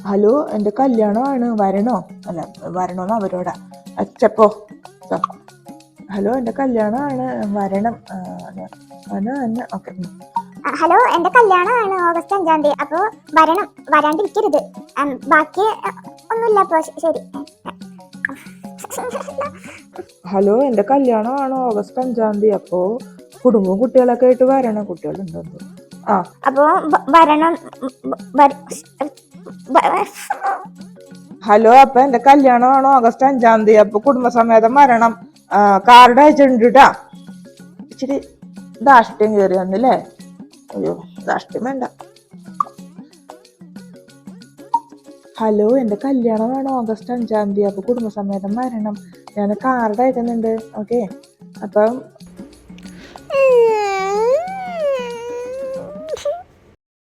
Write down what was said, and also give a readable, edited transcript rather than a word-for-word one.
Hello, എൻ്റെ കല്യാണമാണ്, വരണോ? അല്ല, വരണോന്ന് അവരോടാ. അച്ചപ്പോ. ഹലോ, എൻ്റെ കല്യാണമാണ്, വരണം. ഓക്കെ. ഹലോ, എന്റെ കല്യാണമാണ് ഓഗസ്റ്റ് 5-ാം തീയതി. അപ്പൊ വരണം, വരാണ്ടിരിക്കരുത്. ബാക്കി ഒന്നുമില്ല. അപ്പൊ ശരി. ഹലോ, എൻ്റെ കല്യാണമാണ് ഓഗസ്റ്റ് 5-ാം തീയതി. അപ്പോ കുടുംബവും കുട്ടികളൊക്കെ ആയിട്ട് വരണം. കുട്ടികളുണ്ടോ? അപ്പൊ വരണം. ഹലോ, അപ്പൊ എൻ്റെ കല്യാണമാണ് ഓഗസ്റ്റ് 5-ാം തീയതി. അപ്പൊ കുടുംബസമേതം വരണം. കാർഡ് അയച്ചിട്ടുണ്ട് കേട്ടാ. ഇച്ചിരി ധാഷ്ട്യം കയറി വന്നില്ലേ? അയ്യോ, ധാഷ്ട്യം വേണ്ട. ഹലോ, എൻ്റെ കല്യാണമാണ് ഓഗസ്റ്റ് 5-ാം തീയതി. അപ്പൊ കുടുംബസമേതം വരണം. ഞാൻ കാർഡ് അയക്കുന്നുണ്ട്. ഓക്കെ, അപ്പം